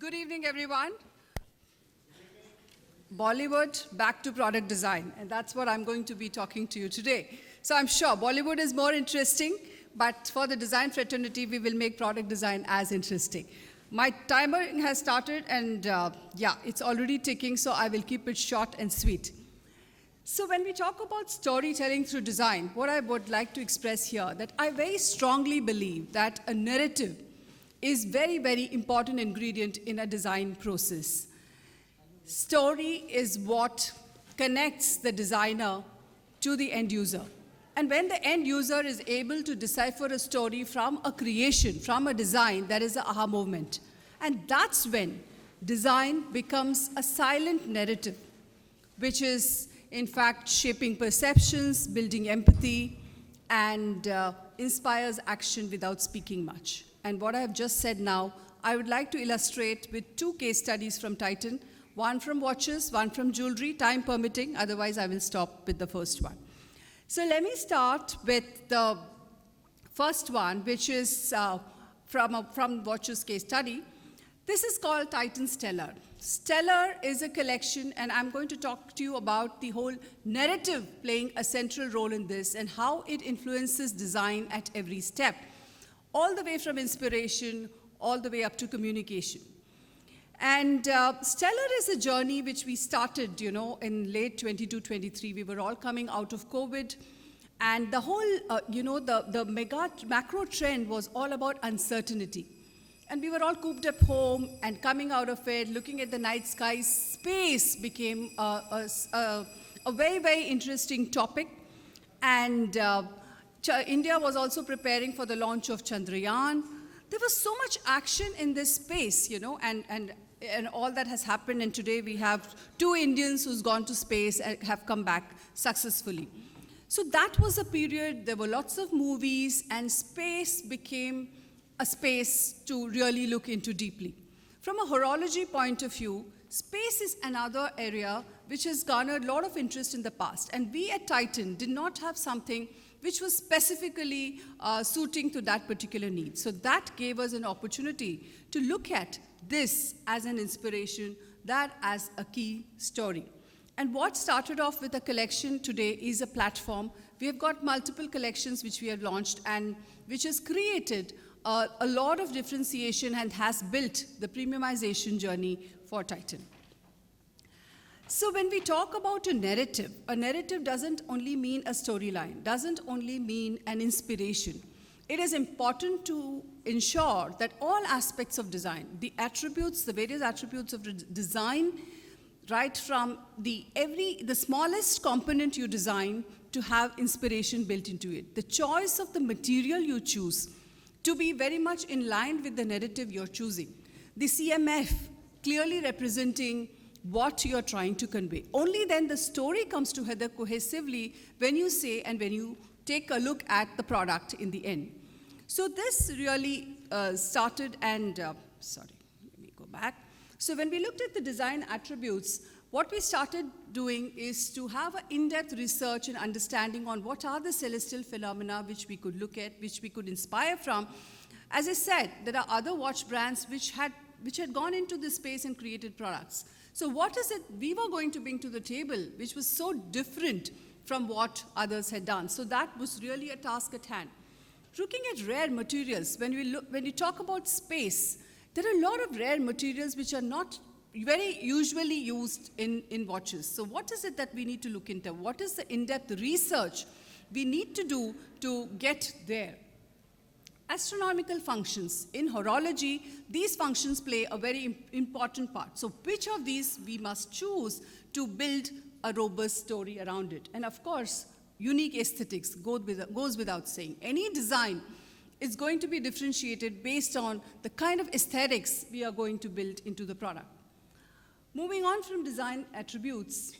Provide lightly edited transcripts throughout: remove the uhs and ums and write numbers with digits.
Good evening, everyone. Bollywood, back to product design, and that's what I'm going to be talking to you today. So I'm sure Bollywood is more interesting, but for the design fraternity, we will make product design as interesting. My timer has started, and yeah, it's already ticking, so I will keep it short and sweet. So when we talk about storytelling through design, what I would like to express here, that I very strongly believe that a narrative is very, very important ingredient in a design process. Story is what connects the designer to the end user. And when the end user is able to decipher a story from a creation, from a design, that is the aha moment. And that's when design becomes a silent narrative, which is in fact shaping perceptions, building empathy, and inspires action without speaking much. And what I have just said now, I would like to illustrate with two case studies from Titan, one from watches, one from jewelry, time permitting, otherwise I will stop with the first one. So let me start with the first one, which is from watches case study. This is called Titan Stellar. Stellar is a collection, and I'm going to talk to you about the whole narrative playing a central role in this and how it influences design at every step, all the way from inspiration, all the way up to communication. And Stellar is a journey which we started, in late 22-23. We were all coming out of COVID. And the whole, the macro trend was all about uncertainty. And we were all cooped up home and coming out of it, looking at the night sky. Space became a very, very interesting topic. And India was also preparing for the launch of Chandrayaan. There was so much action in this space, and all that has happened. And today we have 2 Indians who's gone to space and have come back successfully. So that was a period, there were lots of movies, and space became a space to really look into deeply. From a horology point of view, space is another area which has garnered a lot of interest in the past. And we at Titan did not have something which was specifically suiting to that particular need. So that gave us an opportunity to look at this as an inspiration, that as a key story. And what started off with a collection today is a platform. We have got multiple collections which we have launched and which has created a lot of differentiation and has built the premiumization journey for Titan. So when we talk about a narrative doesn't only mean a storyline, doesn't only mean an inspiration. It is important to ensure that all aspects of design, the various attributes of design, right from the smallest component you design to have inspiration built into it. The choice of the material you choose to be very much in line with the narrative you're choosing. The CMF clearly representing what you're trying to convey. Only then the story comes together cohesively when you say and when you take a look at the product in the end. So this really started and, let me go back. So when we looked at the design attributes, what we started doing is to have an in-depth research and understanding on what are the celestial phenomena which we could look at, which we could inspire from. As I said, there are other watch brands which had gone into this space and created products. So what is it we were going to bring to the table which was so different from what others had done? So that was really a task at hand. Looking at rare materials, when you talk about space, there are a lot of rare materials which are not very usually used in watches. So what is it that we need to look into? What is the in-depth research we need to do to get there? Astronomical functions. In horology, these functions play a very important part. So which of these we must choose to build a robust story around it? And of course, unique aesthetics goes without saying. Any design is going to be differentiated based on the kind of aesthetics we are going to build into the product. Moving on from design attributes,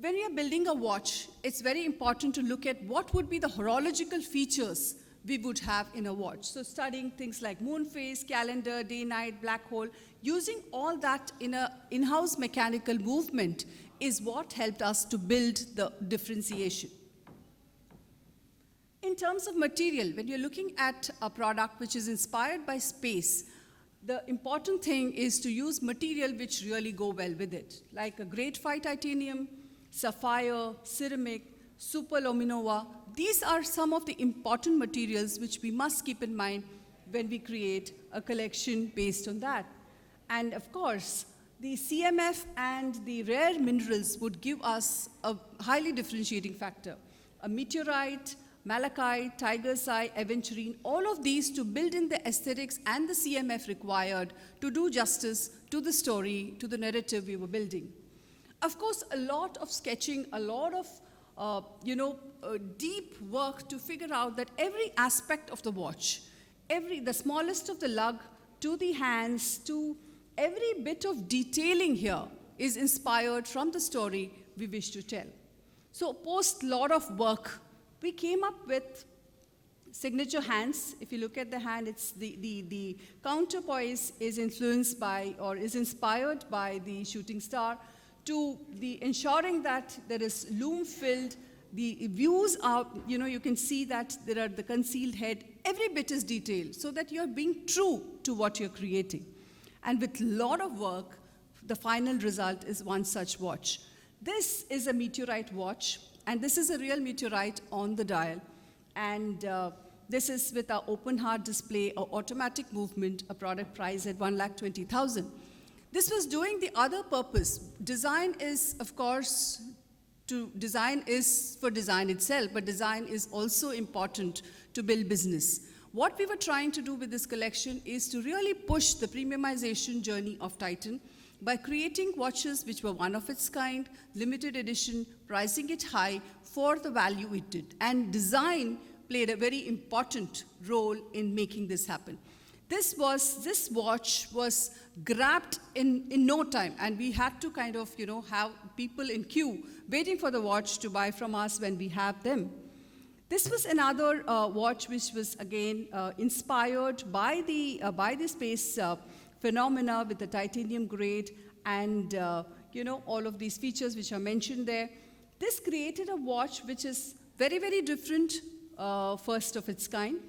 When we are building a watch, it's very important to look at what would be the horological features we would have in a watch. So studying things like moon phase, calendar, day, night, black hole, using all that in an in-house mechanical movement is what helped us to build the differentiation. In terms of material, when you're looking at a product which is inspired by space, the important thing is to use material which really go well with it, like a graphite titanium, sapphire, ceramic, superluminova. These are some of the important materials which we must keep in mind when we create a collection based on that. And of course, the CMF and the rare minerals would give us a highly differentiating factor. A meteorite, malachite, tiger's eye, aventurine, all of these to build in the aesthetics and the CMF required to do justice to the story, to the narrative we were building. Of course, a lot of sketching, a lot of deep work to figure out that every aspect of the watch, the smallest of the lug to the hands, to every bit of detailing here is inspired from the story we wish to tell. So post lot of work, we came up with signature hands. If you look at the hand, it's the counterpoise is influenced by or is inspired by the shooting star, to the ensuring that there is loom filled, the views are, you can see that there are the concealed head, every bit is detailed so that you're being true to what you're creating. And with a lot of work, the final result is one such watch. This is a meteorite watch, and this is a real meteorite on the dial. And this is with our open heart display, or automatic movement, a product price at 1,20,000. This was doing the other purpose. Design is, of course, design is for design itself, but design is also important to build business. What we were trying to do with this collection is to really push the premiumization journey of Titan by creating watches which were one of its kind, limited edition, pricing it high for the value it did. And design played a very important role in making this happen. This watch was grabbed in no time, and we had to kind of, have people in queue waiting for the watch to buy from us when we have them. This was another watch which was again inspired by the space phenomena with the titanium grade and all of these features which are mentioned there. This created a watch which is very, very different, first of its kind.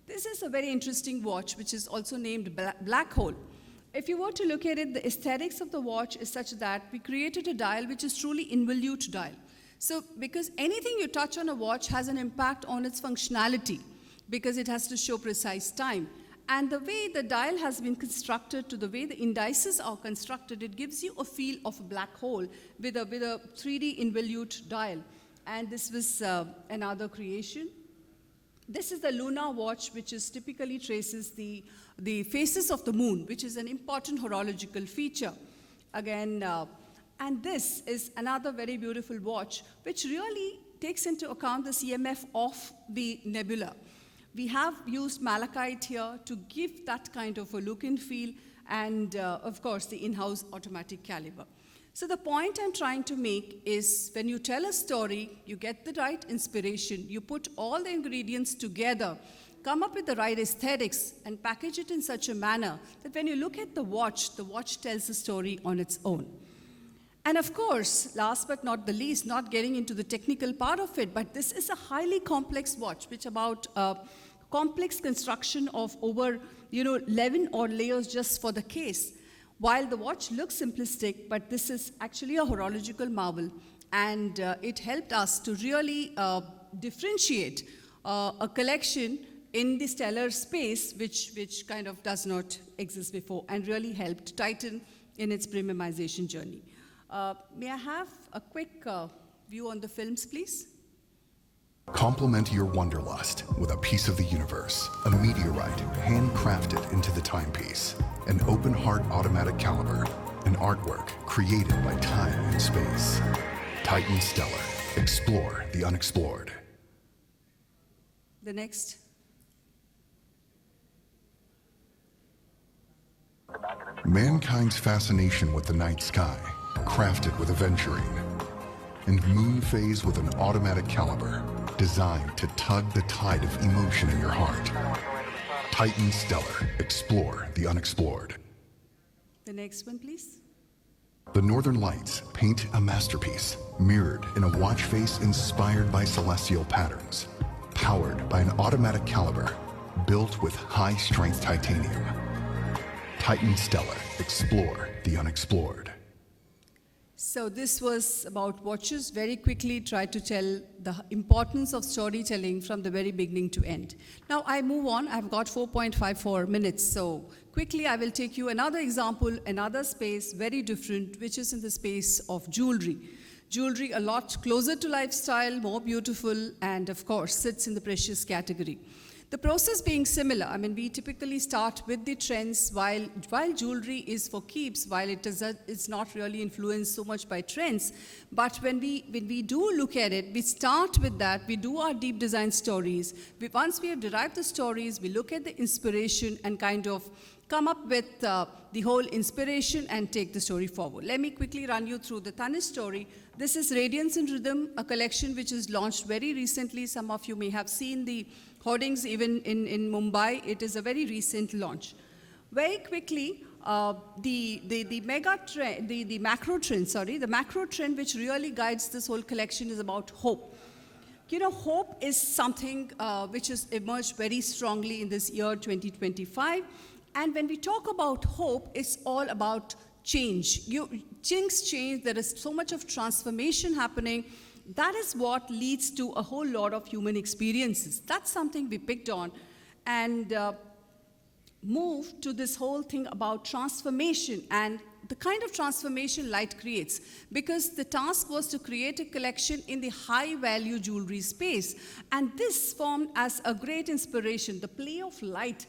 This is a very interesting watch which is also named Black Hole. If you were to look at it, the aesthetics of the watch is such that we created a dial which is truly involute dial. So because anything you touch on a watch has an impact on its functionality, because it has to show precise time. And the way the dial has been constructed, to the way the indices are constructed, it gives you a feel of a black hole with a 3D involute dial. And this was another creation. This is the Luna watch, which is typically traces the phases of the moon, which is an important horological feature. Again, and this is another very beautiful watch, which really takes into account the CMF of the nebula. We have used malachite here to give that kind of a look and feel, and of course, the in-house automatic caliber. So the point I'm trying to make is when you tell a story, you get the right inspiration, you put all the ingredients together, come up with the right aesthetics, and package it in such a manner that when you look at the watch tells the story on its own. And of course, last but not the least, not getting into the technical part of it, but this is a highly complex watch, which about complex construction of over 11 odd layers just for the case. While the watch looks simplistic, but this is actually a horological marvel, and it helped us to really differentiate a collection in the stellar space, which kind of does not exist before, and really helped Titan in its premiumization journey. May I have a quick view on the films, please? Complement your wanderlust with a piece of the universe, a meteorite handcrafted into the timepiece, an open heart automatic caliber, an artwork created by time and space. Titan Stellar. Explore the unexplored. The next. Mankind's fascination with the night sky, crafted with aventurine, and moon phase with an automatic caliber, designed to tug the tide of emotion in your heart. Titan Stellar. Explore the unexplored. The next one, please. The Northern Lights paint a masterpiece, mirrored in a watch face inspired by celestial patterns. powered by an automatic caliber built with high-strength titanium. Titan Stellar. Explore the unexplored. So this was about watches. Very quickly tried to tell the importance of storytelling from the very beginning to end. Now I move on. I've got 4.54 minutes. So quickly I will take you another example, another space, very different, which is in the space of jewelry. Jewelry a lot closer to lifestyle, more beautiful, and of course sits in the precious category. The process being similar, I mean, we typically start with the trends while jewelry is for keeps, while it's not really influenced so much by trends. But when we do look at it, we start with that, we do our deep design stories. Once we have derived the stories, we look at the inspiration and kind of come up with the whole inspiration and take the story forward. Let me quickly run you through the Tanishq story. This is Radiance in Rhythm, a collection which is launched very recently. Some of you may have seen the hoardings even in Mumbai. It is a very recent launch. Very quickly, the macro trend which really guides this whole collection is about hope. You know, hope is something which has emerged very strongly in this year 2025. And when we talk about hope, it's all about change. Things change, there is so much of transformation happening. That is what leads to a whole lot of human experiences. That's something we picked on and moved to this whole thing about transformation and the kind of transformation light creates. Because the task was to create a collection in the high value jewelry space. And this formed as a great inspiration, the play of light,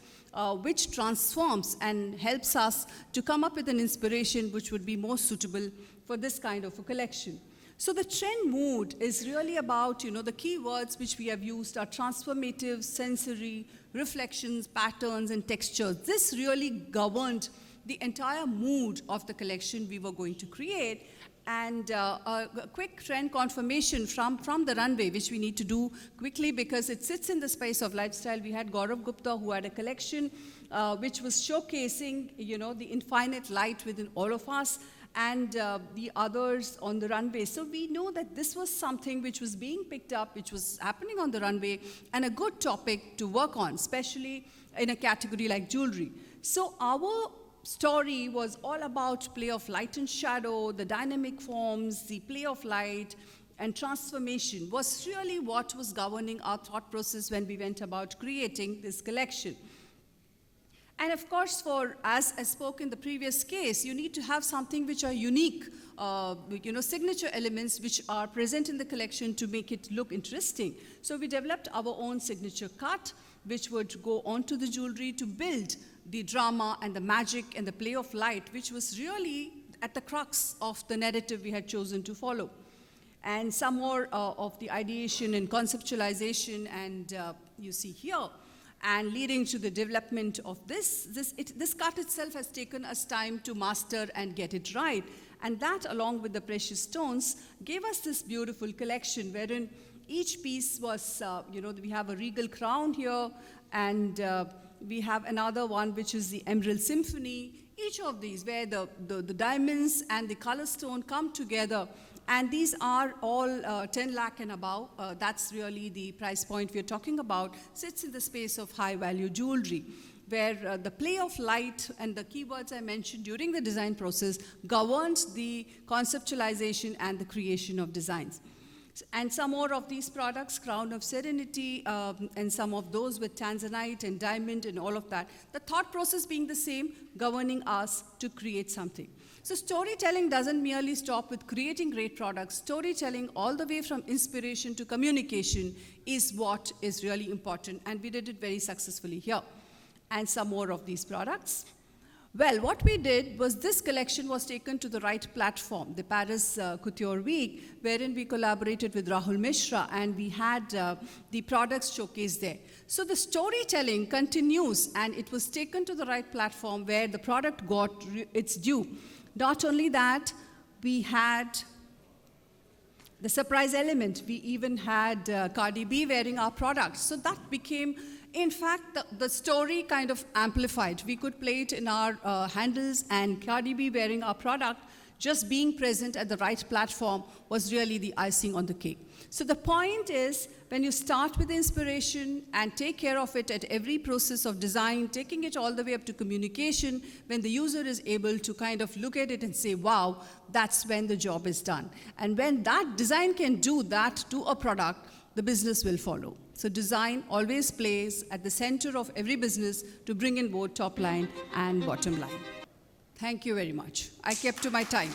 which transforms and helps us to come up with an inspiration which would be more suitable for this kind of a collection. So the trend mood is really about, the keywords which we have used are transformative, sensory, reflections, patterns, and textures. This really governed the entire mood of the collection we were going to create. And a quick trend confirmation from the runway, which we need to do quickly because it sits in the space of lifestyle. We had Gaurav Gupta, who had a collection which was showcasing, the infinite light within all of us, and the others on the runway. So we know that this was something which was being picked up, which was happening on the runway, and a good topic to work on, especially in a category like jewelry. So our story was all about play of light and shadow, the dynamic forms, the play of light, and transformation was really what was governing our thought process when we went about creating this collection. And of course, as I spoke in the previous case, you need to have something which are unique, signature elements which are present in the collection to make it look interesting. So we developed our own signature cut, which would go onto the jewelry to build the drama and the magic and the play of light, which was really at the crux of the narrative we had chosen to follow. And some more of the ideation and conceptualization, and you see here, and leading to the development of this cut itself has taken us time to master and get it right. And that, along with the precious stones, gave us this beautiful collection wherein each piece was, we have a regal crown here, and we have another one which is the Emerald Symphony. Each of these, where the diamonds and the color stone come together. And these are all 10 lakh and above. That's really the price point we're talking about. Sits in the space of high value jewelry, where the play of light and the keywords I mentioned during the design process governs the conceptualization and the creation of designs. And some more of these products, Crown of Serenity, and some of those with tanzanite and diamond and all of that. The thought process being the same, governing us to create something. So storytelling doesn't merely stop with creating great products. Storytelling all the way from inspiration to communication is what is really important. And we did it very successfully here. And some more of these products. Well, what we did was this collection was taken to the right platform, the Paris Couture Week, wherein we collaborated with Rahul Mishra, and we had the products showcased there. So the storytelling continues, and it was taken to the right platform where the product got its due. Not only that, we had the surprise element. We even had Cardi B wearing our products. So that became, in fact, the story kind of amplified. We could play it in our handles, and Cardi B wearing our product Just being present at the right platform was really the icing on the cake. So the point is, when you start with inspiration and take care of it at every process of design, taking it all the way up to communication, when the user is able to kind of look at it and say, wow, that's when the job is done. And when that design can do that to a product, the business will follow. So design always plays at the center of every business to bring in both top line and bottom line. Thank you very much. I kept to my time.